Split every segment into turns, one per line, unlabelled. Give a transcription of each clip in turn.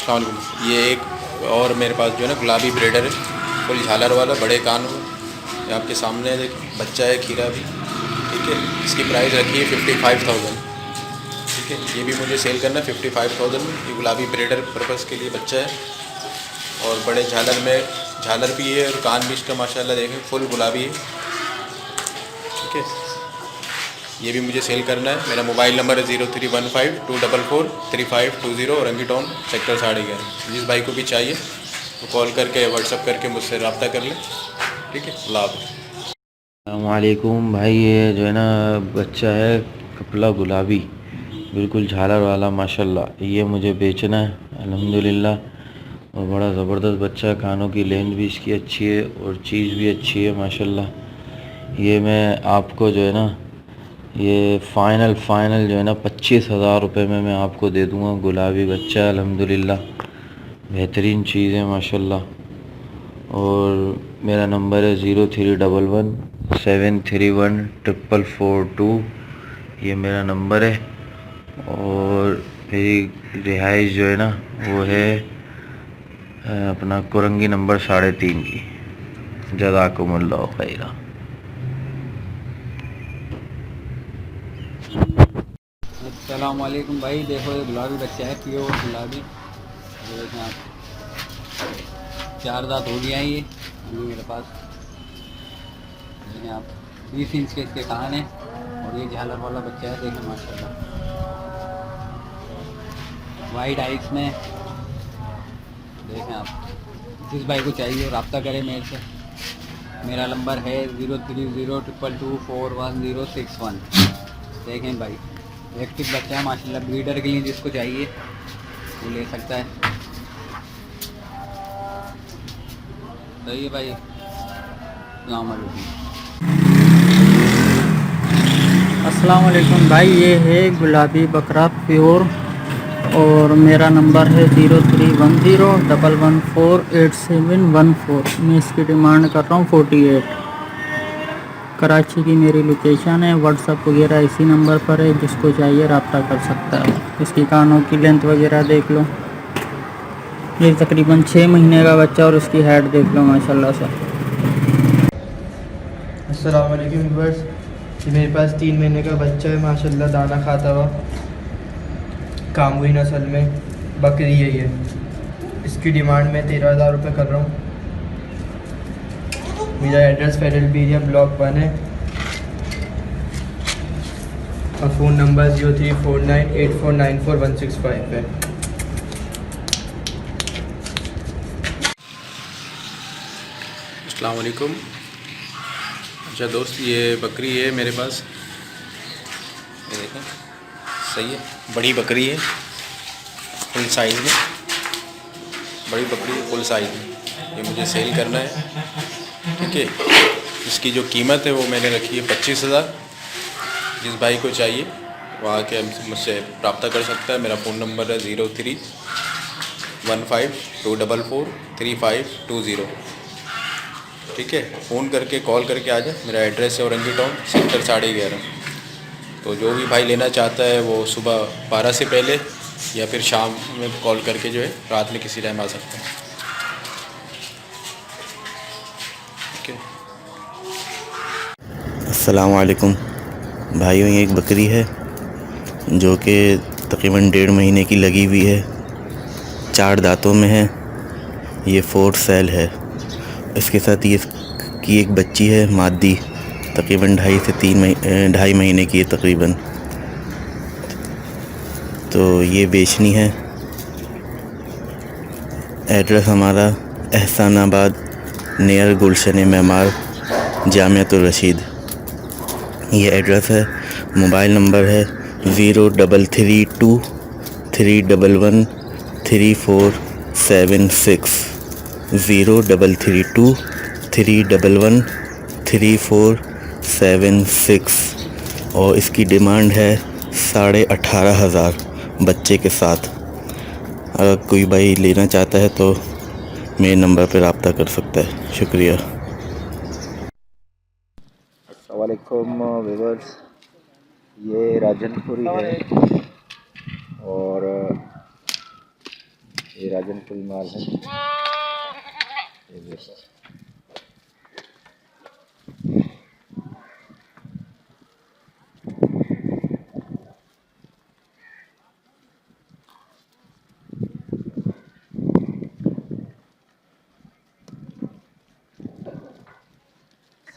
अस्सलाम वालेकुम। ये एक और मेरे पास जो है ना गुलाबी ब्रीडर है, फुल झालर वाला, बड़े कान हो। ये आपके सामने है, देखो बच्चा है खीरा भी। ठीक है, इसकी प्राइस रखी है 55,000। ठीक है, ये भी मुझे सेल करना है 55,000 में। ये गुलाबी ब्रीडर पर्पज़ के लिए बच्चा है और बड़े झालर में झालर भी है और कान भी इसका माशाल्लाह देखें फुल गुलाबी है। ठीक है, ये भी मुझे सेल करना है। मेरा मोबाइल नंबर है 031524435520 और रंगी टाउन सेक्टर 11.5। जिस भाई को भी चाहिए तो कॉल करके व्हाट्सअप करके मुझसे रब्ता कर लें। ठीक है, अल्लाह हाफ़िज़।
अस्सलामुअलैकुम भाई। ये जो है ना बच्चा है कपला गुलाबी, बिल्कुल झालर वाला माशाल्लाह। ये मुझे बेचना है अल्हम्दुलिल्लाह। और बड़ा ज़बरदस्त बच्चा है, कानों की लेंथ भी इसकी अच्छी है और चीज़ भी अच्छी है माशाल्लाह। ये मैं आपको जो है ना ये फ़ाइनल जो है ना 25,000 रुपये में मैं आपको दे दूँगा। गुलाबी बच्चा है अल्हम्दुलिल्लाह, बेहतरीन चीज़ है माशाल्लाह। और मेरा नंबर है 0311731442। ये मेरा नंबर है। और मेरी रिहाइश जो है ना वो है अपना कुरंगी नंबर 3.5 की। जज़ाकुमुल्लाह खैरा।
अस्सलाम वालेकुम भाई। देखो ये गुलाबी बच्चा है, प्योर गुलाबी। ये देखें आप, 4 दांत हो गया है ये अभी मेरे पास। देखें आप, 20 इंच के इसके कान हैं और ये झालर वाला बच्चा है। देखें माशाल्लाह, वाइट आइस में। देखें आप, जिस भाई को चाहिए रब्ता करें मेरे से। मेरा नंबर है 0302224161। देखें भाई, इलेक्ट्रिक बच्चा है माशाल्लाह। ब्रीडर के लिए जिसको चाहिए वो ले सकता है। सही है भाई। अस्सलाम वालेकुम भाई। ये है गुलाबी बकरा प्योर और मेरा नंबर है 0310114814। मैं इसकी डिमांड कर रहा हूँ 48। कराची की मेरी लोकेशन है। व्हाट्सअप वगैरह इसी नंबर पर है, जिसको चाहिए रब्ता कर सकता है। इसकी कानों की लेंथ वगैरह देख लो। ये तकरीबन 6 महीने का बच्चा और उसकी हाइट देख लो माशाल्लाह से।
अस्सलाम वालेकुम व्यूअर्स। ये मेरे पास 3 महीने का बच्चा है माशाल्लाह, दाना खाता हुआ, कामवी नस्ल में बकरी है ये। इसकी डिमांड मैं 13,000 रुपये कर रहा हूँ। मेरा एड्रेस फेडरल एरिया ब्लॉक 1 है और फ़ोन नंबर 03498494 है।
अस्सलाम वालेकुम। अच्छा दोस्त, ये बकरी है मेरे पास। ये देखें, सही है, बड़ी बकरी है फुल साइज़ में। बड़ी बकरी है फुल साइज़ में। ये मुझे सेल करना है। ठीक है, इसकी जो कीमत है वो मैंने रखी है 25,000। जिस भाई को चाहिए वो आके मुझसे रब्ता कर सकता है। मेरा फ़ोन नंबर है 031524435520। ठीक है, फ़ोन करके कॉल करके आ जाए। मेरा एड्रेस है औरंगी टाउन सेक्टर 11.5। तो जो भी भाई लेना चाहता है वो सुबह 12 से पहले या फिर शाम में कॉल करके जो है रात में किसी टाइम आ सकता है। ठीक है।
अस्सलाम वालेकुम भाइयों। ये एक बकरी है जो कि तकरीबन 1.5 महीने की लगी हुई है, 4 दांतों में है। ये 4 सेल है। इसके साथ ये की एक बच्ची है मादी, तकरीबन 2.5 महीने की है तकरीबन। तो ये बेचनी है। एड्रेस हमारा एहसानाबाद नियर गुलशन मेमार जामियातुर रशीद, ये एड्रेस है। मोबाइल नंबर है 0332311346 0332311346। और इसकी डिमांड है 18,500 बच्चे के साथ। अगर कोई भाई लेना चाहता है तो मेरे नंबर पर रब्ता कर सकता है। शुक्रिया।
अस्सलाम वालेकुम व्यूअर्स। ये राजनपुरी है और ये राजनपुरी माल है। ये देखो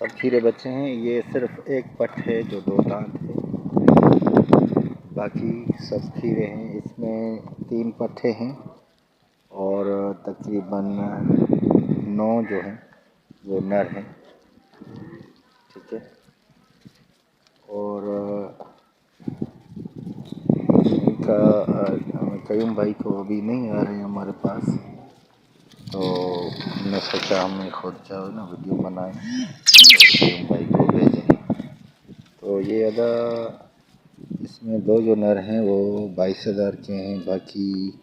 सब खीरे बच्चे हैं। ये सिर्फ एक पट है जो 2 दांत है, बाकी सब खीरे हैं। इसमें 3 पट्टे हैं और तकरीबन 9 जो हैं वो नर हैं, ठीक है। और इनका कयूम भाई को अभी नहीं आ रहे हैं हमारे पास, तो हमने सोचा हमें खुद जो है ना वीडियो बनाएं और कयूम भाई को भेजें। तो ये अदा इसमें 2 जो नर हैं वो 22,000 के हैं, बाकी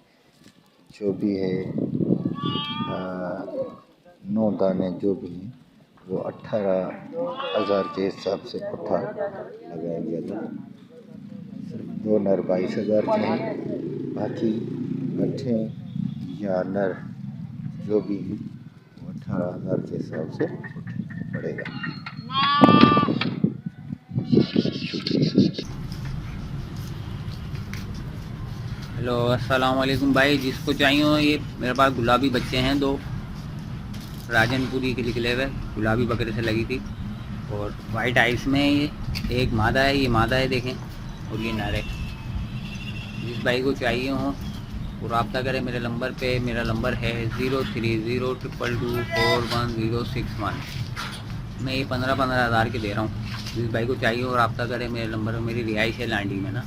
जो भी है 9 दाने जो भी हैं वो 18,000 के हिसाब से पुट्ठा लगाया गया था। सिर्फ 2 नर 22,000 के हैं, बाकी 8 या नर जो भी है वो 18,000 के हिसाब से पड़ेगा।
हेलो अस्सलाम वालेकुम भाई। जिसको चाहिए हो, ये मेरे पास गुलाबी बच्चे हैं 2 राजनपुरी के निकले हुए, गुलाबी बकरे से लगी थी और वाइट आइस में। ये एक मादा है, ये मादा है देखें, और ये नर है। जिस भाई को चाहिए हो वो रब्ता करें मेरे नंबर पे। मेरा नंबर है 0302224161। मैं ये 15-15 हज़ार के दे रहा हूँ। जिस भाई को चाहिए हो रब्ता करें मेरे नंबर पे। मेरी रिहाइश है लांडी में ना।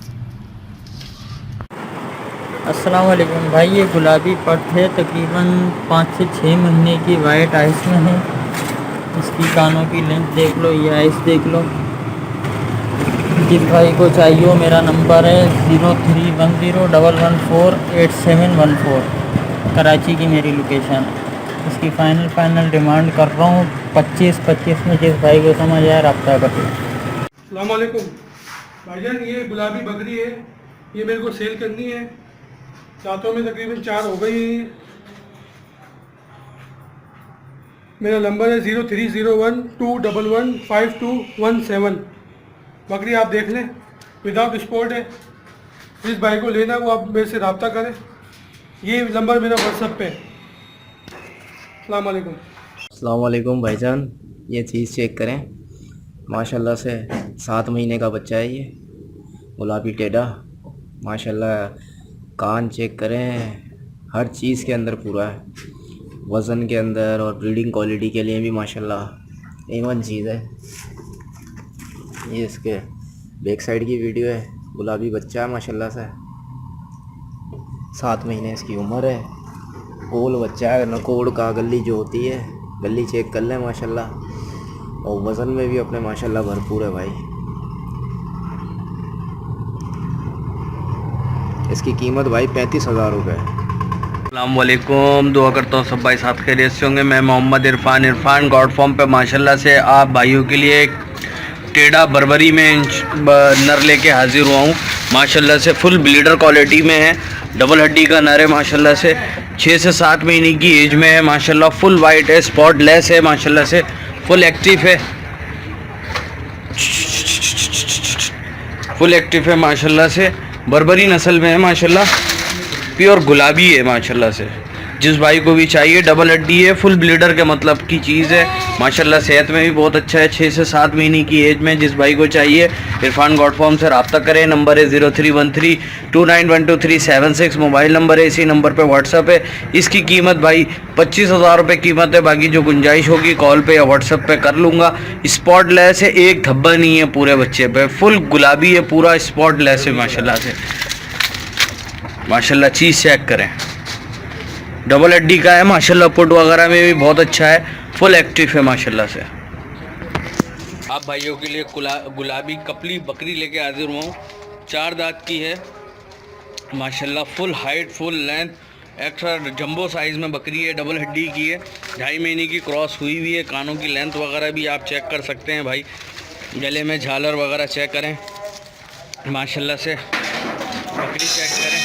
अस्सलाम वालेकुम भाई। ये गुलाबी पट है, तकरीबन 5 से 6 महीने की, वाइट आइस में है। इसकी कानों की लेंथ देख लो, ये आइस देख लो। जिस भाई को चाहिए हो मेरा नंबर है 0310114814। कराची की मेरी लोकेशन है। इसकी फ़ाइनल डिमांड कर रहा हूँ 25 में। जिस भाई को समझ आए रब्ता करो।
अस्सलाम वालेकुम भाईजान। ये गुलाबी बकरी है, ये मेरे को सेल करनी है। दांतों में तकरीबन 4 हो गई। मेरा नंबर है 0301211517। बकरी आप देख लें, विदाउट स्पॉट है। जिस भाई को लेना वो आप मेरे से रब्ता करें। ये नंबर मेरा व्हाट्सएप पे है। अस्सलाम वालेकुम।
अस्सलाम वालेकुम भाईजान। ये चीज़ चेक करें, माशाल्लाह से 7 महीने का बच्चा है ये, गुलाबी टेढ़ा माशाल्लाह। कान चेक करें, हर चीज़ के अंदर पूरा है, वज़न के अंदर और ब्रीडिंग क्वालिटी के लिए भी माशाल्लाह A1 चीज़ है। ये इसके बैक साइड की वीडियो है। गुलाबी बच्चा है माशाल्लाह से, 7 महीने इसकी उम्र है। गोल बच्चा है, नकोड़ का गली जो होती है, गली चेक कर लें माशाल्लाह। और वज़न में भी अपने माशाल्लाह भरपूर है भाई। इसकी कीमत भाई 35,000 रुपये है।
अस्सलाम वालेकुम। दुआ करता हूँ सब भाई साथ खैरियत से होंगे। मैं मोहम्मद इरफान गॉड फॉर्म पे माशाल्लाह से आप भाइयों के लिए एक टेढ़ा बर्बरी में नर लेके हाजिर हुआ हूँ। माशाल्लाह से फुल ब्लीडर क्वालिटी में है, डबल हड्डी का नर है माशाल्लाह से। 6 से 7 महीने की एज में है माशाल्लाह। फुल वाइट है, स्पॉट लेस है माशाल्लाह से, फुल एक्टिव है, फुल एक्टिव है माशाल्लाह से। बर्बरी नस्ल में है माशाल्लाह, प्योर गुलाबी है माशाल्लाह से। जिस भाई को भी चाहिए, डबल हड्डी है, फुल ब्लीडर के मतलब की चीज़ है माशाल्लाह। सेहत में भी बहुत अच्छा है, 6 से 7 महीने की एज में। जिस भाई को चाहिए इरफान गॉड फॉर्म से रब्ता करें। नंबर है 0313291236। मोबाइल नंबर है, इसी नंबर पे व्हाट्सअप है। इसकी कीमत भाई 25,000 रुपये कीमत है। बाकी जो गुंजाइश होगी कॉल पे या व्हाट्सअप पे कर लूँगा। स्पॉट लेस है, एक धब्बा नहीं है पूरे बच्चे पे, फुल गुलाबी है, पूरा स्पॉट लेस है माशाल्लाह से। माशाल्लाह चीज़ चेक करें, डबल हड्डी का है माशाल्लाह। पुट वगैरह में भी बहुत अच्छा है, फुल एक्टिव है माशाल्लाह से। आप भाइयों के लिए गुलाबी कपली बकरी लेके हाजिर हुआ हूँ। 4 दांत की है माशाल्लाह, full height, full length, extra jumbo size में बकरी है, डबल हड्डी की है, 2.5 महीने की क्रॉस हुई हुई है। कानों की लेंथ वगैरह भी आप चेक कर सकते हैं भाई। गले में झालर वगैरह चेक करें माशाल्लाह से। बकरी चेक करें,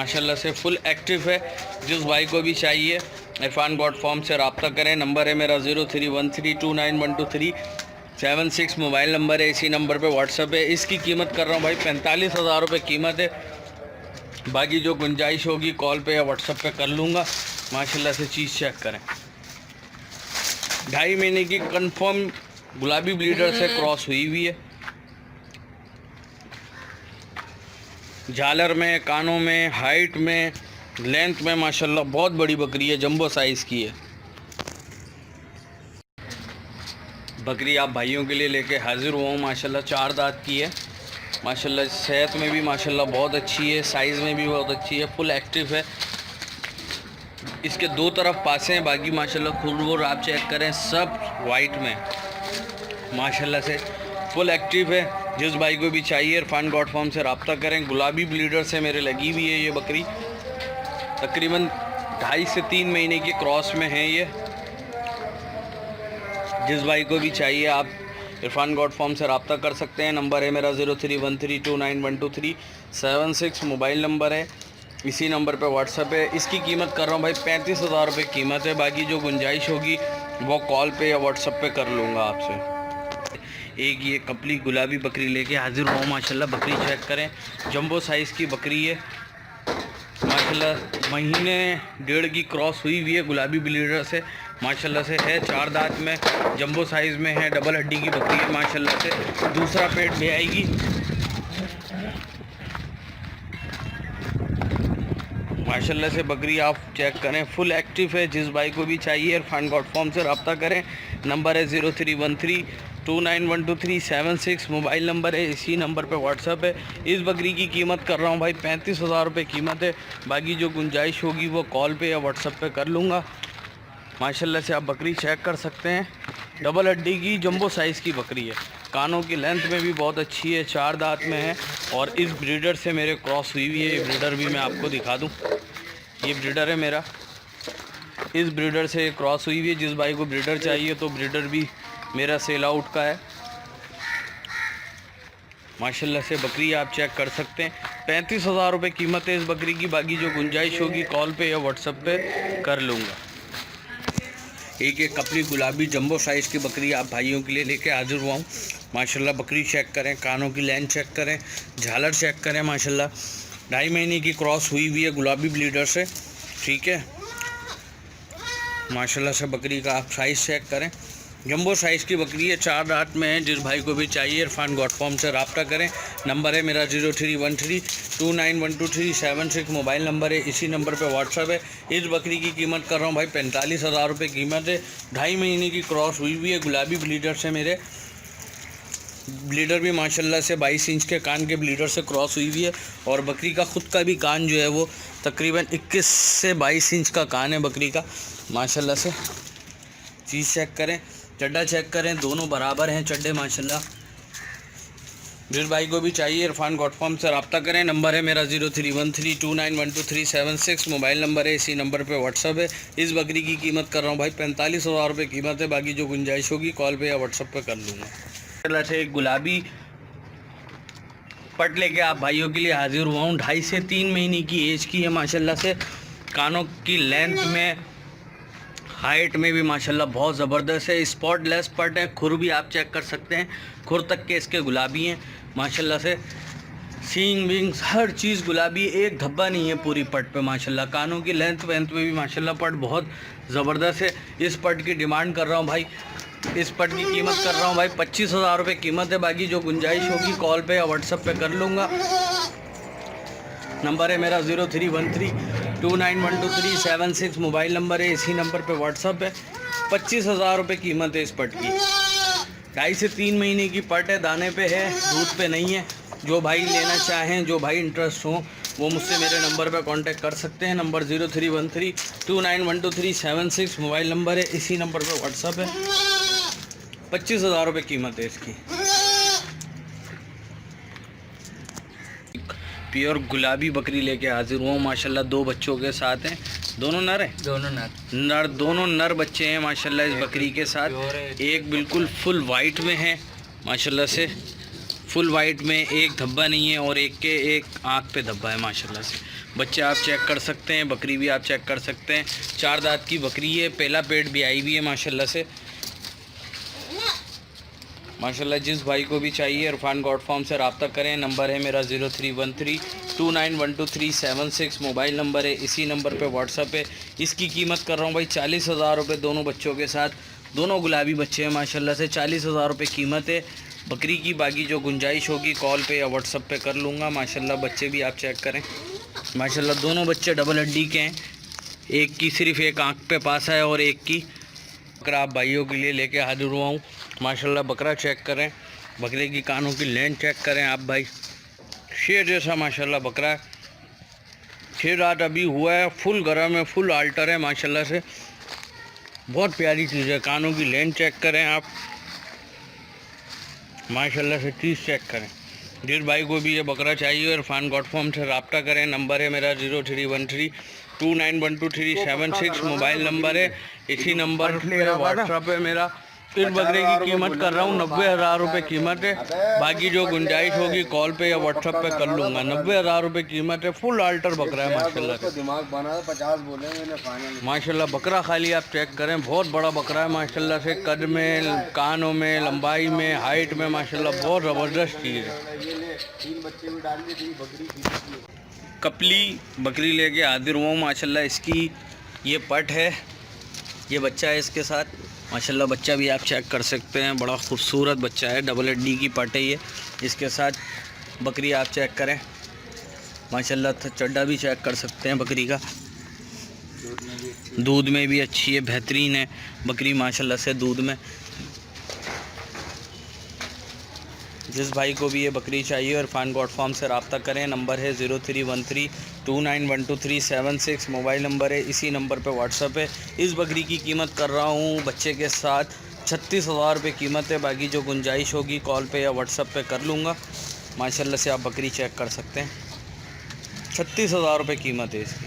माशाल्लाह से फुल एक्टिव है। जिस भाई को भी चाहिए इरफान गॉड फार्म से रब्ता करें। नंबर है मेरा 0313291237 मोबाइल नंबर है। इसी नंबर पे व्हाट्सअप है। इसकी कीमत कर रहा हूँ भाई 45,000 रुपये कीमत है। बाकी जो गुंजाइश होगी कॉल पे या व्हाट्सअप पे कर लूँगा। माशाल्लाह से चीज़ चेक करें। 2.5 महीने की कंफर्म गुलाबी ब्लीडर से क्रॉस हुई हुई है। झालर में, कानों में, हाइट में, लेंथ में माशाल्लाह बहुत बड़ी बकरी है, जंबो साइज़ की है। बकरी आप भाइयों के लिए लेके हाजिर हुआ हूँ। माशाल्लाह 4 दांत की है। माशाल्लाह सेहत में भी माशाल्लाह बहुत अच्छी है, साइज़ में भी बहुत अच्छी है, फुल एक्टिव है। इसके 2 तरफ पासे हैं, बाकी माशाल्लाह खुरबुर आप चेक करें सब वाइट में माशाल्लाह से फुल एक्टिव है। जिस भाई को भी चाहिए इरफान गॉड फार्म से रब्ता करें। गुलाबी ब्लीडर से मेरे लगी हुई है ये बकरी। तकरीबन 2.5 से 3 महीने की क्रॉस में है ये। जिस भाई को भी चाहिए आप इरफान गॉड फार्म से रब्ता कर सकते हैं। नंबर है मेरा 0313291237 मोबाइल नंबर है। इसी नंबर पे व्हाट्सअप है। इसकी कीमत कर रहा हूँ भाई 35,000 रुपये कीमत है। बाकी जो गुंजाइश होगी वो कॉल पे या व्हाट्सअप पे कर लूँगा आपसे। एक ये कपली गुलाबी बकरी लेके हाजिर हुआ। माशाल्लाह बकरी चेक करें, जंबो साइज़ की बकरी है। माशाल्लाह 1.5 महीने की क्रॉस हुई हुई है गुलाबी ब्लीडर से। माशाल्लाह से है 4 दांत में, जंबो साइज़ में है, डबल हड्डी की बकरी है। माशाल्लाह से दूसरा पेट भी आएगी। माशाल्लाह से बकरी आप चेक करें, फुल एक्टिव है। जिस भाई को भी चाहिए इरफान गॉड फार्म से रब्ता करें। नंबर है 0313291237 मोबाइल नंबर है। इसी नंबर पे व्हाट्सअप है। इस बकरी की कीमत कर रहा हूँ भाई 35,000 रुपये कीमत है। बाकी जो गुंजाइश होगी वो कॉल पे या व्हाट्सअप पे कर लूँगा। माशाल्लाह से आप बकरी चेक कर सकते हैं, डबल हड्डी की जंबो साइज़ की बकरी है। कानों की लेंथ में भी बहुत अच्छी है, 4 दांत में है। और इस ब्रीडर से मेरे क्रॉस हुई हुई है। ये ब्रीडर भी मैं आपको दिखा दूँ, ये ब्रीडर है मेरा। इस ब्रीडर से क्रॉस हुई हुई है। जिस भाई को ब्रीडर चाहिए तो ब्रीडर भी मेरा सेल आउट का है। माशाल्लाह से बकरी आप चेक कर सकते हैं। 35,000 रुपये कीमत है इस बकरी की। बाकी जो गुंजाइश होगी कॉल पे या व्हाट्सएप पे कर लूँगा। एक कपली गुलाबी जंबो साइज़ की बकरी आप भाइयों के लिए लेके हाजिर हुआ हूँ। माशाल्लाह बकरी चेक करें, कानों की लेंथ चेक करें, झालर चेक करें। माशाल्लाह 2.5 महीने की क्रॉस हुई हुई है गुलाबी ब्लीडर से। ठीक है, माशाल्लाह से बकरी का आप साइज़ चेक करें, जंबो साइज़ की बकरी है, 4 दांत में है। जिस भाई को भी चाहिए इरफान गॉड फार्म से रब्ता करें। नंबर है मेरा 0313291237 मोबाइल नंबर है। इसी नंबर पे व्हाट्सअप है। इस बकरी की कीमत कर रहा हूँ भाई 45,000 रुपये कीमत है। 2.5 महीने की क्रॉस हुई हुई है गुलाबी ब्लीडर से मेरे। ब्लीडर भी माशाल्लाह से 22 इंच के कान के ब्लीडर से क्रॉस हुई हुई है। और बकरी का ख़ुद का भी कान जो है वो तकरीबन 21 से 22 इंच का कान है बकरी का। माशाल्लाह से चीज़ चेक करें, चड्डा चेक करें, दोनों बराबर हैं चड्डे माशाल्लाह। जिस भाई को भी चाहिए इरफान गॉड फार्म से रब्ता करें। नंबर है मेरा 0313291237 मोबाइल नंबर है। इसी नंबर पे व्हाट्सअप है। इस बकरी की कीमत कर रहा हूँ भाई 45,000 रुपये कीमत है। बाकी जो गुंजाइश होगी कॉल पे या व्हाट्सअप पे कर लूँगा। माशाल्लाह से एक गुलाबी पट लेके आप भाइयों के लिए हाजिर हुआ हूँ। 2.5 से 3 महीने की एज की है। माशाल्लाह से कानों की लेंथ में, हाइट में भी माशाल्लाह बहुत ज़बरदस्त है। स्पॉटलेस पट है। खुर भी आप चेक कर सकते हैं, खुर तक के इसके गुलाबी हैं माशाल्लाह से। सींग विंग्स हर चीज़ गुलाबी, एक धब्बा नहीं है पूरी पट पे माशाल्लाह। कानों की लेंथ वेंथ में भी माशाल्लाह पट बहुत ज़बरदस्त है। इस पट की डिमांड कर रहा हूँ भाई, इस पट की कीमत कर रहा हूँ भाई 25,000 रुपये कीमत है। बाकी जो गुंजाइश होगी कॉल पे या व्हाट्सअप पे कर लूँगा। नंबर है मेरा 0313291237 मोबाइल नंबर है। इसी नंबर पे व्हाट्सअप है। 25,000 रुपये कीमत है इस पट की। 2.5 से 3 महीने की पट है, दाने पे है, दूध पे नहीं है। जो भाई लेना चाहें, जो भाई इंटरेस्ट हो, वो मुझसे मेरे नंबर पे कांटेक्ट कर सकते हैं। नंबर 0313291237 मोबाइल नंबर है। इसी नंबर पे व्हाट्सअप है। 25,000 रुपये कीमत है इसकी। प्योर गुलाबी बकरी लेके हाजिर हुआ हूँ माशाल्लाह। 2 बच्चों के साथ हैं। दोनों नर हैं? दोनों नर बच्चे हैं माशाल्लाह इस बकरी के साथ। एक बिल्कुल फुल वाइट में है माशाल्लाह से, फुल वाइट में एक धब्बा नहीं है और एक के एक आँख पे धब्बा है माशाल्लाह से। बच्चे आप चेक कर सकते हैं, बकरी भी आप चेक कर सकते हैं। 4 दांत की बकरी है, पहला पेट भी आई हुई है माशाल्लाह से। माशाल्लाह जिस भाई को भी चाहिए इरफान गॉड फार्म से रब्ता करें। नंबर है मेरा 0313291236 मोबाइल नंबर है, इसी नंबर पे व्हाट्सअप है। इसकी कीमत कर रहा हूँ भाई 40,000 रुपये दोनों बच्चों के साथ। दोनों गुलाबी बच्चे हैं माशाल्लाह से, 40,000 रुपये कीमत है बकरी की। बाकी जो गुंजाइश होगी कॉल पे या व्हाट्सअप पे कर लूँगा। माशाल्लाह बच्चे भी आप चेक करें। माशाल्लाह दोनों बच्चे डबल हड्डी के हैं, एक की सिर्फ एक आँख पे पास है और एक की बकरा आप भाइयों के लिए लेके हाजिर हुआ हूँ। माशाल्लाह बकरा चेक करें, बकरे की कानों की लेंथ चेक करें आप भाई। शेर जैसा माशाल्लाह बकरा है, 6 रात अभी हुआ है, फुल गर्म है, फुल आल्टर है माशाल्लाह से। बहुत प्यारी चीज़ है। कानों की लेंथ चेक करें आप माशाल्लाह से, चीज़ चेक करें। जिस भाई को भी ये बकरा चाहिए इरफान गॉड फार्म से रब्ता करें। नंबर है मेरा 0313291236 मोबाइल नंबर है, इसी नंबर पे व्हाट्सअप है मेरा। इस बकरे की कीमत कर रहा हूँ 90,000 रुपये कीमत है। बाकी जो गुंजाइश होगी कॉल पे या व्हाट्सअप पे कर लूँगा। 90,000 रुपये कीमत है, फुल आल्टर बकरा है माशाल्लाह से।
दिमाग बना 50 बोले मैंने फाइनल।
माशाल्लाह बकरा खाली आप चेक करें, बहुत बड़ा बकरा है माशाल्लाह से। कद में, कानों में, लंबाई में, हाइट में माशाल्लाह बहुत ज़बरदस्त चीज़ है।
3 बच्चे भी डाल दी थी बकरी की।
कपली बकरी लेके हाजिर हुआ हूँ माशाल्लाह। इसकी ये पट है, ये बच्चा है इसके साथ माशाल्लाह। बच्चा भी आप चेक कर सकते हैं, बड़ा खूबसूरत बच्चा है, डबल हड्डी की पट है ये। इसके साथ बकरी आप चेक करें माशाल्लाह। चड्डा भी चेक कर सकते हैं बकरी का, दूध में भी अच्छी है, बेहतरीन है बकरी माशाल्लाह से दूध में। जिस भाई को भी ये बकरी चाहिए इरफान गॉड फार्म से रब्ता करें। नंबर है 0313291236 मोबाइल नंबर है, इसी नंबर पे व्हाट्सअप है। इस बकरी की कीमत कर रहा हूँ बच्चे के साथ 36,000 रुपये कीमत है। बाकी जो गुंजाइश होगी कॉल पे या व्हाट्सअप पे कर लूँगा। माशाल्लाह से आप बकरी चेक कर सकते हैं, 36,000 रुपये कीमत है इसकी।